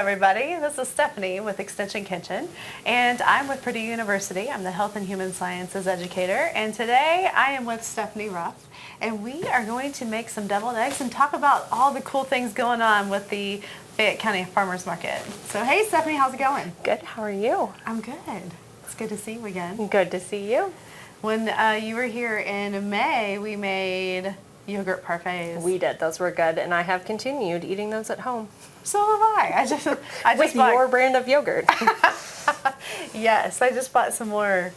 everybody. This is Stephanie with Extension Kitchen, and I'm with Purdue University. I'm the Health and Human Sciences educator, and today I am with Stephanie Ruff, and we are going to make some deviled eggs and talk about all the cool things going on with the Fayette County Farmers Market. So, hey, Stephanie, how's it going? Good. How are you? I'm good. It's good to see you again. Good to see you. When you were here in May, we made yogurt parfaits. We did. Those were good, and I have continued eating those at home. So have I. I just with bought your brand of yogurt. Yes, I just bought some more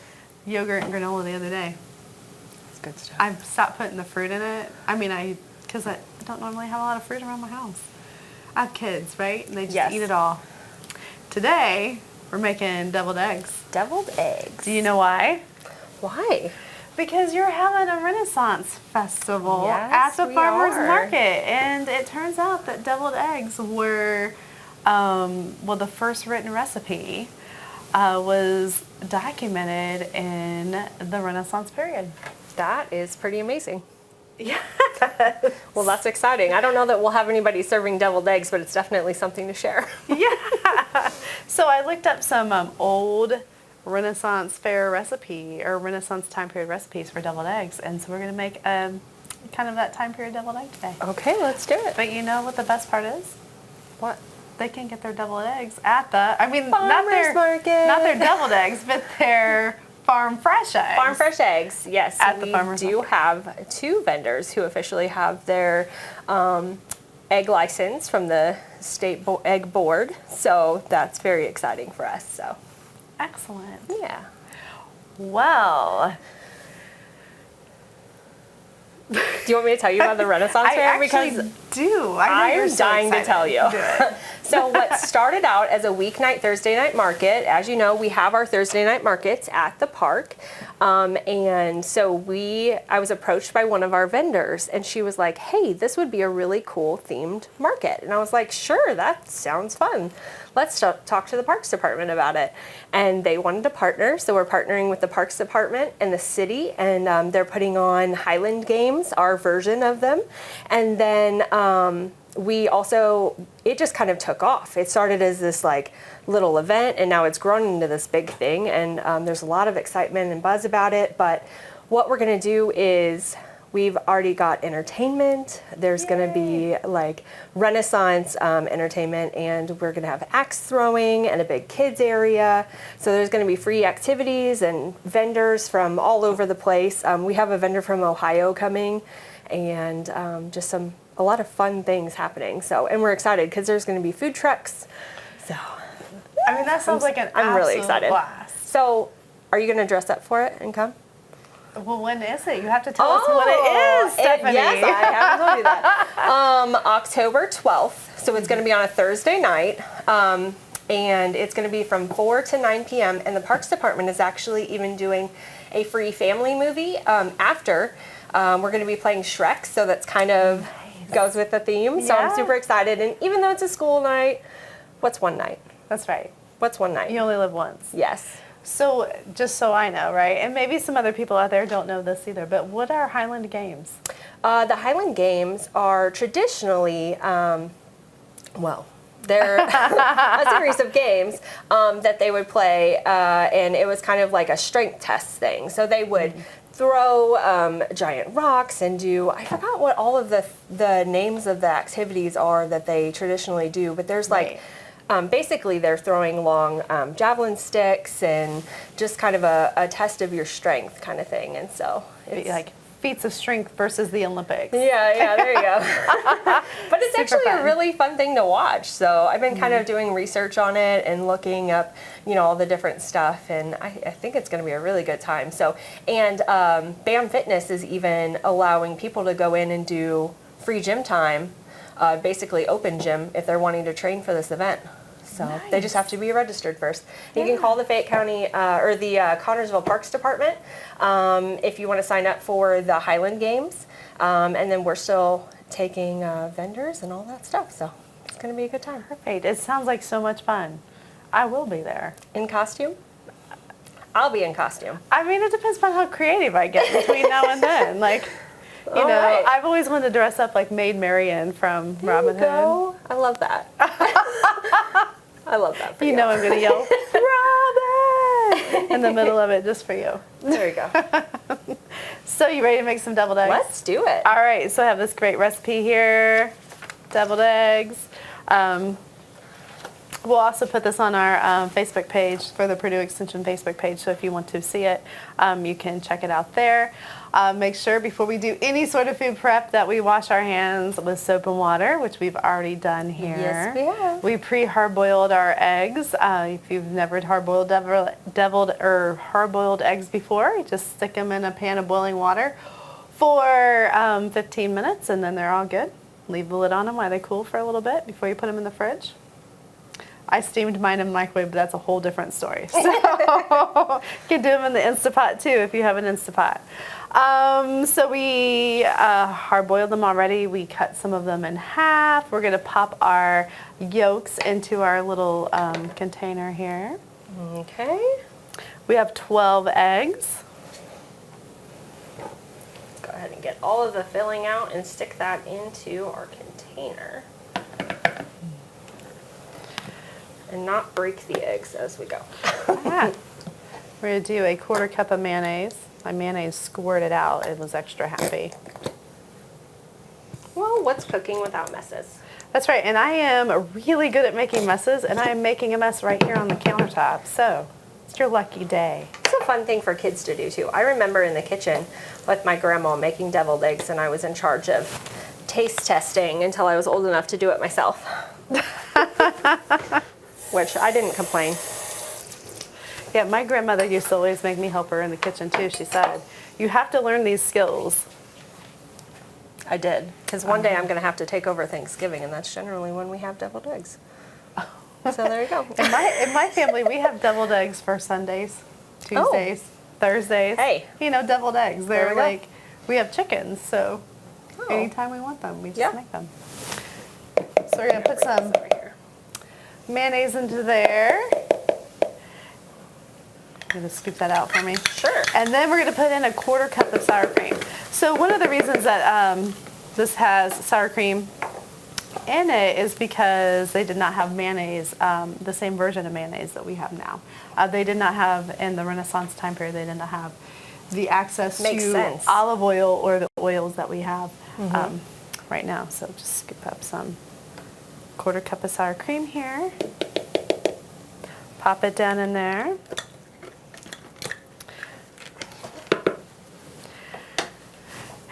yogurt and granola the other day. That's good stuff. I've stopped putting the fruit in it. Because I don't normally have a lot of fruit around my house. I have kids, right? And they just eat it all. Today, we're making deviled eggs. Deviled eggs. Do you know why? Why? Because you're having a Renaissance festival Yes, at the we farmer's are. market. And it turns out that deviled eggs were, the first written recipe was documented in the Renaissance period. That is pretty amazing. Yeah. Well, that's exciting. I don't know that we'll have anybody serving deviled eggs, but it's definitely something to share. Yeah. So I looked up some old Renaissance fair recipe or Renaissance time period recipes for deviled eggs, and so we're going to make kind of that time period deviled egg today. Okay, let's do it. But you know what the best part is? What? They can get their deviled eggs at the Farmers not their market. not their deviled eggs, but their farm fresh eggs. Farm fresh eggs, yes. At the farmer's We do market. have two vendors who officially have their egg license from the state egg board, so that's very exciting for us. So, Excellent. yeah. Well, Do you want me to tell you about the Renaissance I Fair? actually do. I know you're I'm so dying to excited. tell you. Do it. So what started out as a weeknight Thursday night market, as you know, we have our Thursday night markets at the park. And so I was approached by one of our vendors, and she was like, hey, this would be a really cool themed market. And I was like, sure, that sounds fun. Let's talk to the Parks Department about it. And they wanted to partner, so we're partnering with the Parks Department and the city, and they're putting on Highland Games, our version of them. And then it just kind of took off. It started as this like little event, and now it's grown into this big thing, and there's a lot of excitement and buzz about it. But what we're gonna do is we've already got entertainment. There's going to be like Renaissance entertainment, and we're going to have axe throwing and a big kids area. So there's going to be free activities and vendors from all over the place. We have a vendor from Ohio coming, and just a lot of fun things happening. So, and we're excited because there's going to be food trucks. So, that sounds like an I'm really absolute excited. blast. So, are you going to dress up for it and come? Well, when is it? You have to tell us what it is, Stephanie. Yes, I haven't told you that. October 12th. So it's going to be on a Thursday night. And it's going to be from 4 to 9 p.m. And the Parks Department is actually even doing a free family movie after. We're going to be playing Shrek. So that's kind of goes with the theme. So Yeah. I'm super excited. And even though it's a school night, what's one night? That's right. What's one night? You only live once. Yes. So, just so I know, right? And maybe some other people out there don't know this either, but what are Highland Games? The Highland Games are traditionally, they're a series of games that they would play, and it was kind of like a strength test thing. So they would throw giant rocks and I forgot what all of the names of the activities are that they traditionally do, but there's like, basically they're throwing long javelin sticks and just kind of a test of your strength kind of thing. And so it's Like feats of strength versus the Olympics. yeah, there you go. But it's Super actually fun. a really fun thing to watch. So I've been kind of doing research on it and looking up, all the different stuff, and I think it's going to be a really good time. So, and BAM Fitness is even allowing people to go in and do free gym time, basically open gym, if they're wanting to train for this event. So they just have to be registered first. You can call the Fayette County or the Connersville Parks Department if you want to sign up for the Highland Games. And then we're still taking vendors and all that stuff. So it's going to be a good time. Perfect. It sounds like so much fun. I will be there. In costume? I'll be in costume. It depends on how creative I get between now and then. Like, you know, right. I've always wanted to dress up like Maid Marian from There Robin you Hood. go. I love that. I love that for You you. know I'm going to yell, Robin, in the middle of it just for you. There you go. So you ready to make some deviled eggs? Let's do it. All right, so I have this great recipe here, deviled eggs. We'll also put this on our Facebook page for the Purdue Extension Facebook page, so if you want to see it, you can check it out there. Make sure before we do any sort of food prep that we wash our hands with soap and water, which we've already done here. Yes, we have. We pre-hard-boiled our eggs. If you've never hard-boiled deviled or hard-boiled eggs before, you just stick them in a pan of boiling water for 15 minutes, and then they're all good. Leave the lid on them while they cool for a little bit before you put them in the fridge. I steamed mine in the microwave, but that's a whole different story. So you can do them in the Instapot too if you have an Instapot. So we hard-boiled them already. We cut some of them in half. We're going to pop our yolks into our little container here. Okay. We have 12 eggs. Go ahead and get all of the filling out and stick that into our container. And not break the eggs as we go. Ah. We're going to do a 1/4 cup of mayonnaise. My mayonnaise squirted out. It was extra happy. Well, what's cooking without messes? That's right, and I am really good at making messes, and I am making a mess right here on the countertop. So it's your lucky day. It's a fun thing for kids to do too. I remember in the kitchen with my grandma making deviled eggs, and I was in charge of taste testing until I was old enough to do it myself. Which I didn't complain. Yeah, my grandmother used to always make me help her in the kitchen too. She said, you have to learn these skills. I did. Because one day I'm going to have to take over Thanksgiving, and that's generally when we have deviled eggs. So there you go. In my family, we have deviled eggs for Sundays, Tuesdays, Thursdays. Hey. You know, deviled eggs. There They're we go. like, we have chickens, so Oh. anytime we want them, we just Yeah. make them. So we're going to put some Over here. mayonnaise into there. You're going to scoop that out for me. Sure. And then we're going to put in a 1/4 cup of sour cream. So one of the reasons that this has sour cream in it is because they did not have mayonnaise, the same version of mayonnaise that we have now. They did not have, in the Renaissance time period, they did not have the access Makes to sense. olive oil or the oils that we have right now. So just scoop up some 1/4 cup of sour cream here. Pop it down in there.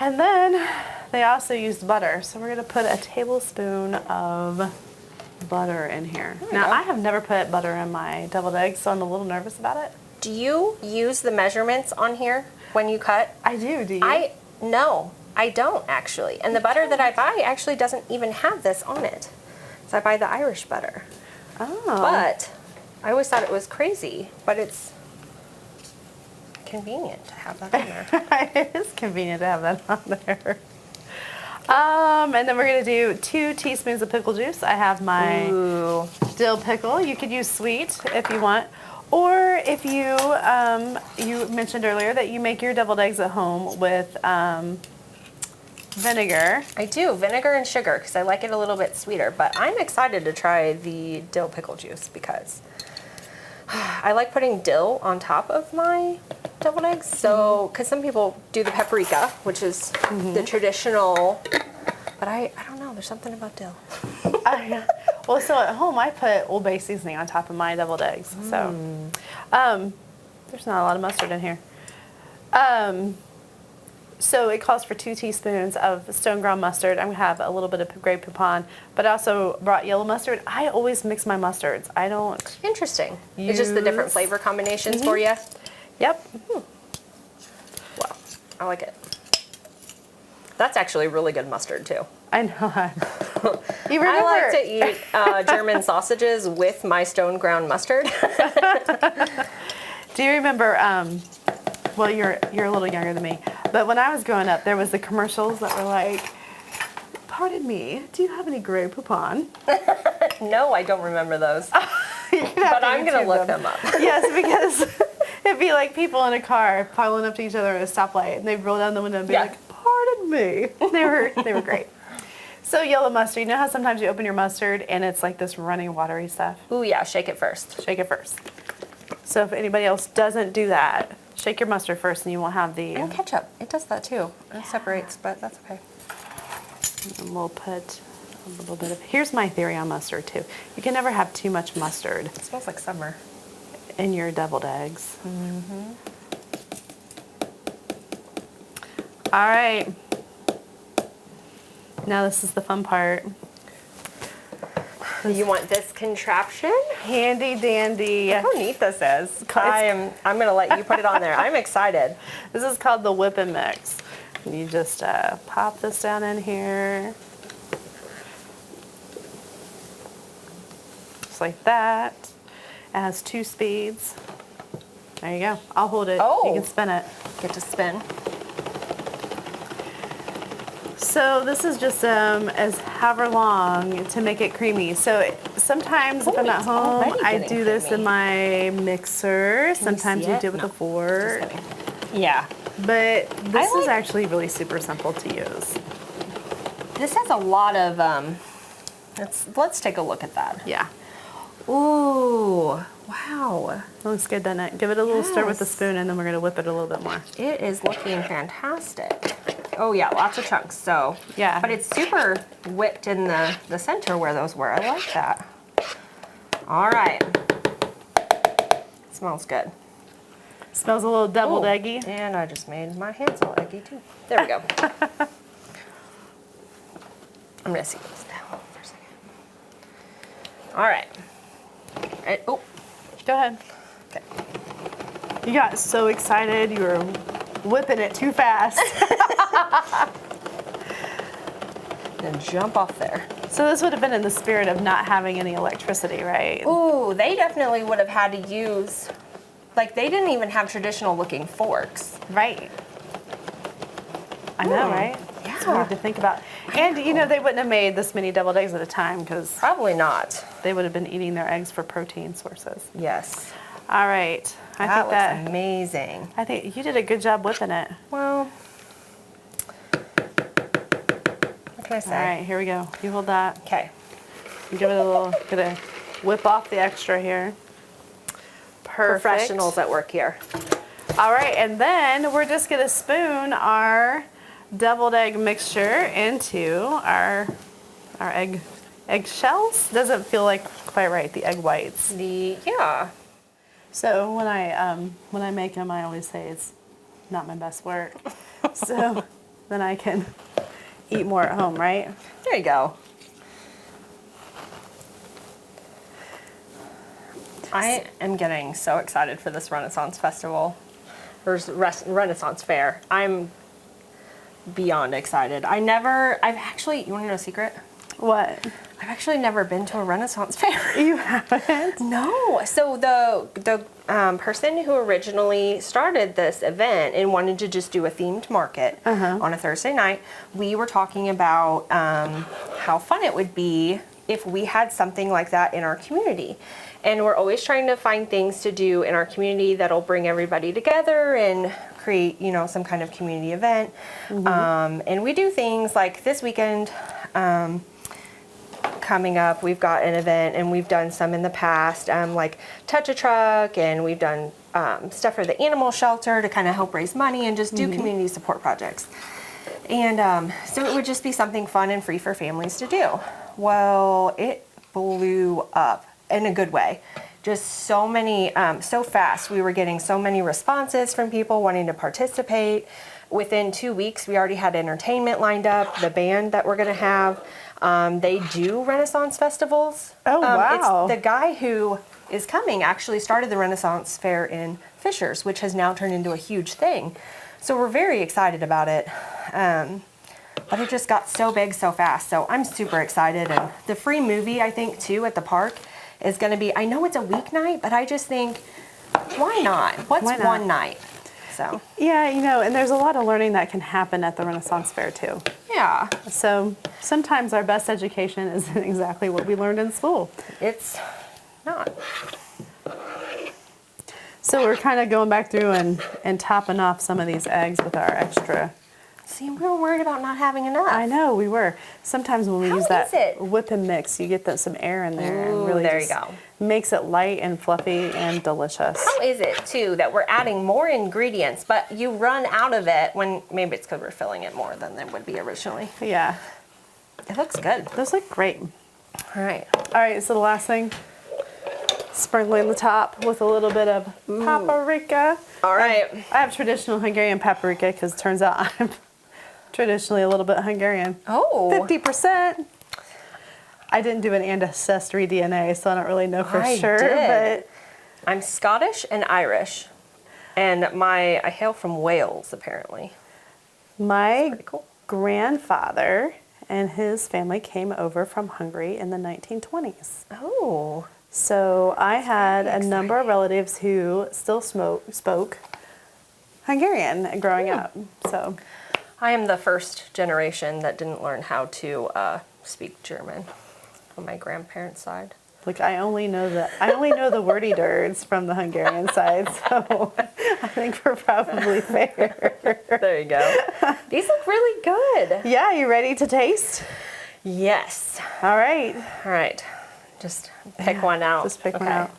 And then they also used butter. So we're going to put a tablespoon of butter in here. we Now, go. I have never put butter in my deviled eggs, so I'm a little nervous about it. Do you use the measurements on here when you cut? I do you? No, I don't actually. And the butter that I buy actually doesn't even have this on it. So I buy the Irish butter. Oh. But I always thought it was crazy, but it's convenient to have that on there. It is convenient to have that on there. And then we're going to do 2 teaspoons of pickle juice. I have my Ooh. dill pickle. You could use sweet if you want. Or if you, you mentioned earlier that you make your deviled eggs at home with vinegar. I do, vinegar and sugar, because I like it a little bit sweeter. But I'm excited to try the dill pickle juice because I like putting dill on top of my deviled eggs. So, because some people do the paprika, which is the traditional, but I don't know, there's something about dill. Well, so at home I put Old Bay seasoning on top of my deviled eggs. So there's not a lot of mustard in here. So it calls for 2 teaspoons of stone ground mustard. I'm going to have a little bit of Grey Poupon, but I also brought yellow mustard. I always mix my mustards. I don't. Interesting. It's just the different Use- flavor combinations for you. Yep. Wow, I like it. That's actually really good mustard too. I know. You remember? I like to eat German sausages with my stone ground mustard. Do you remember? Well, you're a little younger than me, but when I was growing up, there was the commercials that were like, "Pardon me, do you have any Grey Poupon?" No, I don't remember those. You have But to I'm going to YouTube look them up. Yes, because it'd be like people in a car piling up to each other at a stoplight, and they'd roll down the window and be Yeah. like, "Pardon me." They were great. So yellow mustard, you know how sometimes you open your mustard and it's like this running watery stuff? Ooh, yeah, shake it first. Shake it first. So if anybody else doesn't do that, shake your mustard first and you won't have the... And ketchup, it does that too. It separates, but that's okay. And we'll put a little bit of... Here's my theory on mustard too. You can never have too much mustard It smells like summer. in your deviled eggs. All right. Now this is the fun part. You want this contraption? Handy dandy. How neat this is. I'm gonna let you put it on there. I'm excited. This is called the Whip and Mix. You just pop this down in here. Just like that. It has 2 speeds. There you go. I'll hold it. Oh. You can spin it. Get to spin. So this is just as however long to make it creamy. So sometimes if I'm at it's home, already I getting do this in my mixer. Sometimes see you it? do it with No. a fork. Just kidding. Yeah. But this is like- actually really super simple to use. This has a lot of, let's take a look at that. Yeah. Ooh, wow. Looks good, doesn't it? Give it a little stir with the Yes. spoon and then we're gonna whip it a little bit more. It is looking fantastic. Oh yeah, lots of chunks, so. Yeah. But it's super whipped in the center where those were. I like that. All right. Smells good. Smells a little deviled Ooh, eggy. And I just made my hands all eggy too. There we go. I'm gonna see this down for a second. All right. Oh, Go ahead. okay. You got so excited, you were whipping it too fast. Then jump off there. So this would have been in the spirit of not having any electricity, right? Ooh, they definitely would have had to use, like they didn't even have traditional looking forks. Right. I know, Hmm. right? It's Yeah. weird to think about. And you know, they wouldn't have made this many deviled eggs at a time because Probably not. they would have been eating their eggs for protein sources. Yes. All right. That looks amazing. I think you did a good job whipping it. Well, what can I All say? right, here we go. You hold that. Okay. You give it a little, gonna whip off the extra here. Perfect. Professionals at work here. All right, and then we're just gonna spoon our deviled egg mixture into our egg shells. Doesn't feel like quite right, the egg whites. Yeah. So when I make them, I always say it's not my best work. So then I can eat more at home, right? There you go. I am getting so excited for this Renaissance Festival, or Renaissance Fair. I'm beyond excited. you want to know a secret? What? I've actually never been to a Renaissance Fair. You haven't? No. So the person who originally started this event and wanted to just do a themed market on a Thursday night, we were talking about how fun it would be if we had something like that in our community. And we're always trying to find things to do in our community that'll bring everybody together and create, some kind of community event. And we do things like this weekend coming up, we've got an event, and we've done some in the past, like Touch a Truck, and we've done stuff for the animal shelter to kind of help raise money and just do community support projects. And so it would just be something fun and free for families to do. Well, it blew up in a good way. Just so many, so fast. We were getting so many responses from people wanting to participate. Within 2 weeks, we already had entertainment lined up, the band that we're gonna have. They do Renaissance festivals. Oh, wow. It's the guy who is coming actually started the Renaissance Fair in Fishers, which has now turned into a huge thing. So we're very excited about it. But it just got so big so fast. So I'm super excited. And the free movie, I think, too, at the park is going to be, I know it's a weeknight, but I just think, why not? What's Why not? one night? So, Yeah, and there's a lot of learning that can happen at the Renaissance Fair too. yeah, So sometimes our best education isn't exactly what we learned in school. it's not. So we're kind of going back through and topping off some of these eggs with our extra See, we were worried about not having enough. I know, we were. Sometimes when we How use that is it? whip and mix, you get some air in there Ooh, and really there you just go. makes it light and fluffy and delicious. How is it, too, that we're adding more ingredients, but you run out of it when maybe it's because we're filling it more than it would be originally? Yeah, It looks good. those look great. All right. All right, so the last thing, sprinkling the top with a little bit of paprika. All right. I have traditional Hungarian paprika because it turns out I'm traditionally a little bit Hungarian. Oh. 50%. I didn't do an ancestry DNA, so I don't really know for I sure. did. I'm Scottish and Irish, and I hail from Wales, apparently. But my Pretty cool. grandfather and his family came over from Hungary in the 1920s. Oh. So I had very a number of relatives who still spoke Hungarian growing up. So I am the first generation that didn't learn how to speak German on my grandparents' side. like I only know the wordy dirds from the Hungarian side. So I think we're probably fair. There you go. These look really good. Yeah, you ready to taste? Yes. All right. All right. Just pick one out. Just pick one Okay. out.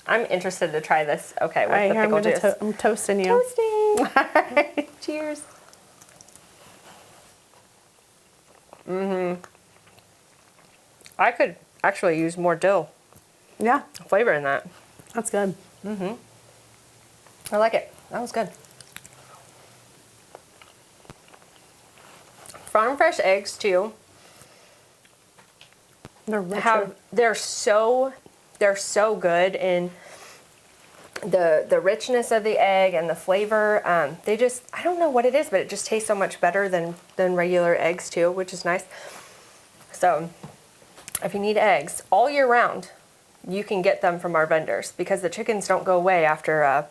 I'm interested to try this. Okay, with All right, the here I'm pickle gonna juice. I'm toasting you. Toasting. All right. Cheers. I could actually use more dill Yeah, flavor in that. that's good. I like it. That was good. Farm fresh eggs too. They're richer. They're so good in the richness of the egg and the flavor. They just, I don't know what it is, but it just tastes so much better than regular eggs too, which is nice. So if you need eggs all year round, you can get them from our vendors because the chickens don't go away after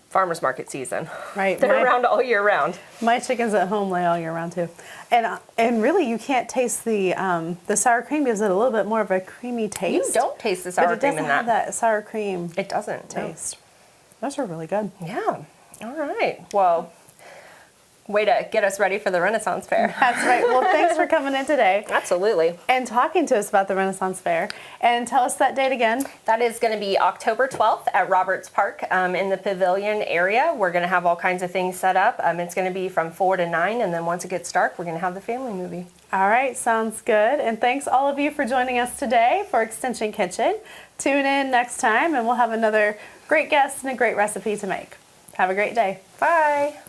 farmers market season. Right. They're around all year round. My chickens at home lay all year round too, and really you can't taste the sour cream gives it a little bit more of a creamy You taste. don't taste the but sour it cream doesn't in have that. that sour cream It doesn't. no. taste. Those are really good. Yeah. All right. Well, way to get us ready for the Renaissance Fair. That's right. Well, thanks for coming in today Absolutely. and talking to us about the Renaissance Fair. And tell us that date again. That is going to be October 12th at Roberts Park in the pavilion area. We're going to have all kinds of things set up. It's going to be from 4 to 9, and then once it gets dark, we're going to have the family movie. All right, sounds good. And thanks all of you for joining us today for Extension Kitchen. Tune in next time and we'll have another great guest and a great recipe to make. Have a great day. Bye.